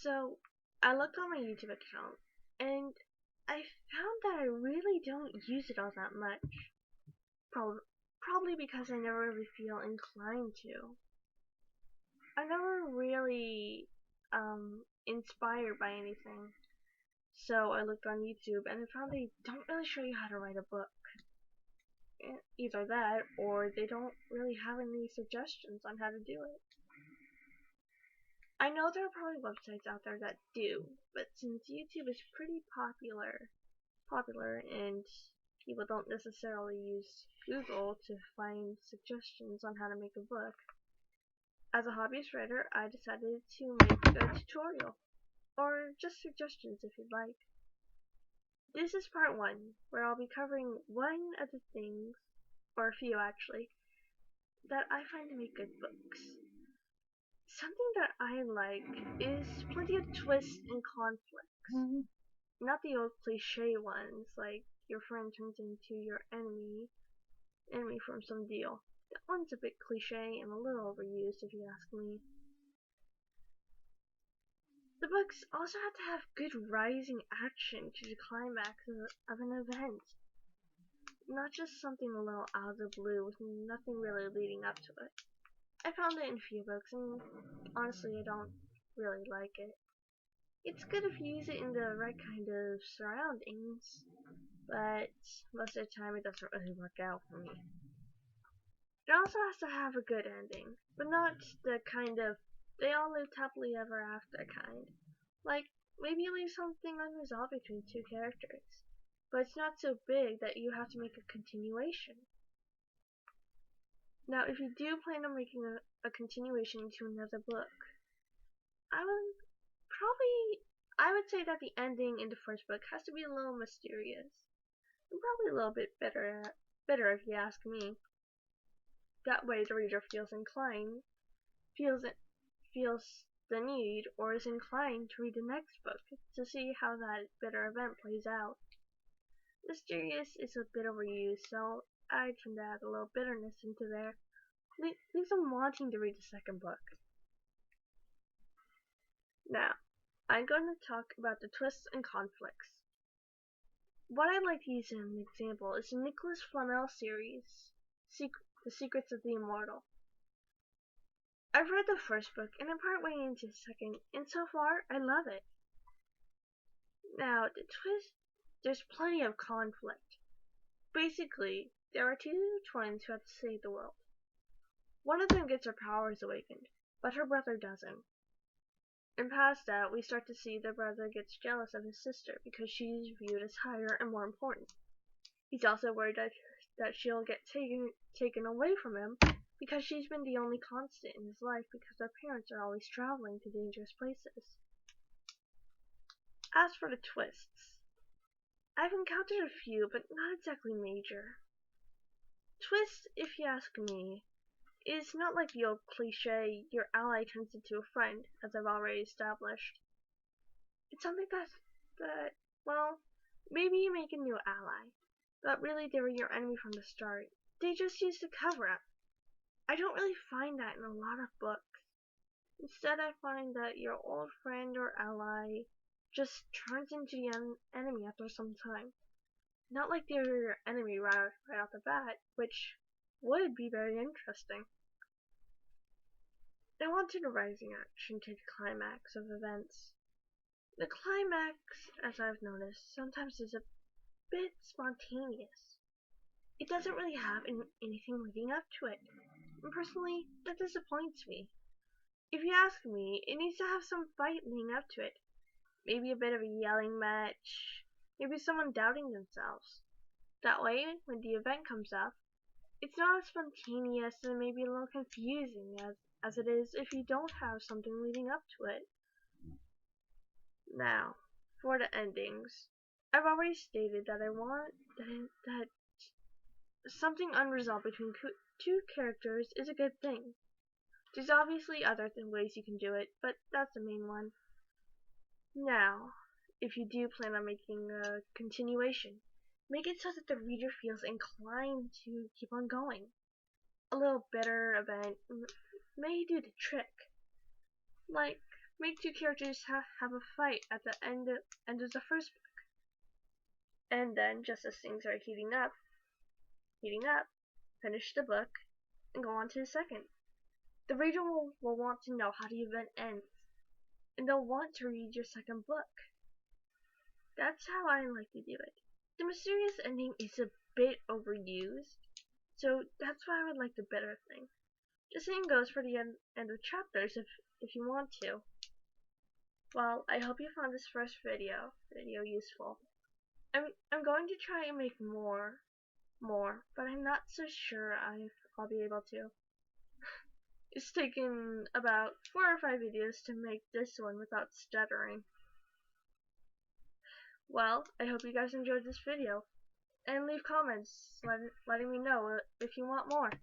So, I looked on my YouTube account, and I found that I really don't use it all that much. Probably because I never really feel inclined to. I never really inspired by anything. So I looked on YouTube and I found they don't really show you how to write a book. Either that or they don't really have any suggestions on how to do it. I know there are probably websites out there that do, but since YouTube is pretty popular and people don't necessarily use Google to find suggestions on how to make a book, as a hobbyist writer, I decided to make a tutorial, or just suggestions if you'd like. This is part 1, where I'll be covering one of the things, or a few actually, that I find to make good books. Something that I like is plenty of twists and conflicts. Not the old cliche ones, like your friend turns into your enemy from some deal. That one's a bit cliche and a little overused if you ask me. The books also have to have good rising action to the climax of an event. Not just something a little out of the blue with nothing really leading up to it. I found it in a few books and honestly I don't really like it. It's good if you use it in the right kind of surroundings, but most of the time it doesn't really work out for me. It also has to have a good ending, but not the kind of they all lived happily ever after kind. Like, maybe leave something unresolved between two characters, but it's not so big that you have to make a continuation. Now, if you do plan on making a continuation to another book, I would say that the ending in the first book has to be a little mysterious, and probably a little bit better if you ask me. That way the reader feels the need, or is inclined to read the next book to see how that bitter event plays out. Mysterious is a bit overused, so I tend to add a little bitterness into there. Leaves them wanting to read the second book. Now, I'm going to talk about the twists and conflicts. What I'd like to use as an example is the Nicholas Flamel series, The Secrets of the Immortal. I've read the first book and I'm partway into the second, and so far I love it. Now, the twist, there's plenty of conflict. Basically, there are two twins who have to save the world. One of them gets her powers awakened, but her brother doesn't. And past that, we start to see the brother gets jealous of his sister because she's viewed as higher and more important. He's also worried that she'll get taken away from him because she's been the only constant in his life because their parents are always traveling to dangerous places. As for the twists, I've encountered a few, but not exactly major. Twist, if you ask me, is not like the old cliche, your ally turns into a friend, as I've already established. It's something well, maybe you make a new ally, but really they were your enemy from the start. They just used a cover-up. I don't really find that in a lot of books. Instead, I find that your old friend or ally just turns into the enemy after some time. Not like they're your enemy right off the bat, which would be very interesting. I wanted a rising action to the climax of events. The climax, as I've noticed, sometimes is a bit spontaneous. It doesn't really have anything leading up to it, and personally, that disappoints me. If you ask me, it needs to have some fight leading up to it. Maybe a bit of a yelling match, maybe someone doubting themselves. That way, when the event comes up, it's not as spontaneous and maybe a little confusing as it is if you don't have something leading up to it. Now, for the endings, I've already stated that I want that something unresolved between two characters is a good thing. There's obviously other ways you can do it, but that's the main one. Now, if you do plan on making a continuation, make it so that the reader feels inclined to keep on going. A little bitter event may do the trick. Like, Make two characters have a fight at the end of the first book. And then, just as things are heating up, finish the book and go on to the second. The reader will want to know how the event ends, and they'll want to read your second book. That's how I like to do it. The mysterious ending is a bit overused, so that's why I would like the better thing. The same goes for the end of chapters if you want to. Well, I hope you found this first video useful. I'm going to try and make more, but I'm not so sure I'll be able to. It's taken about 4 or 5 videos to make this one without stuttering. Well, I hope you guys enjoyed this video, and leave comments letting me know if you want more.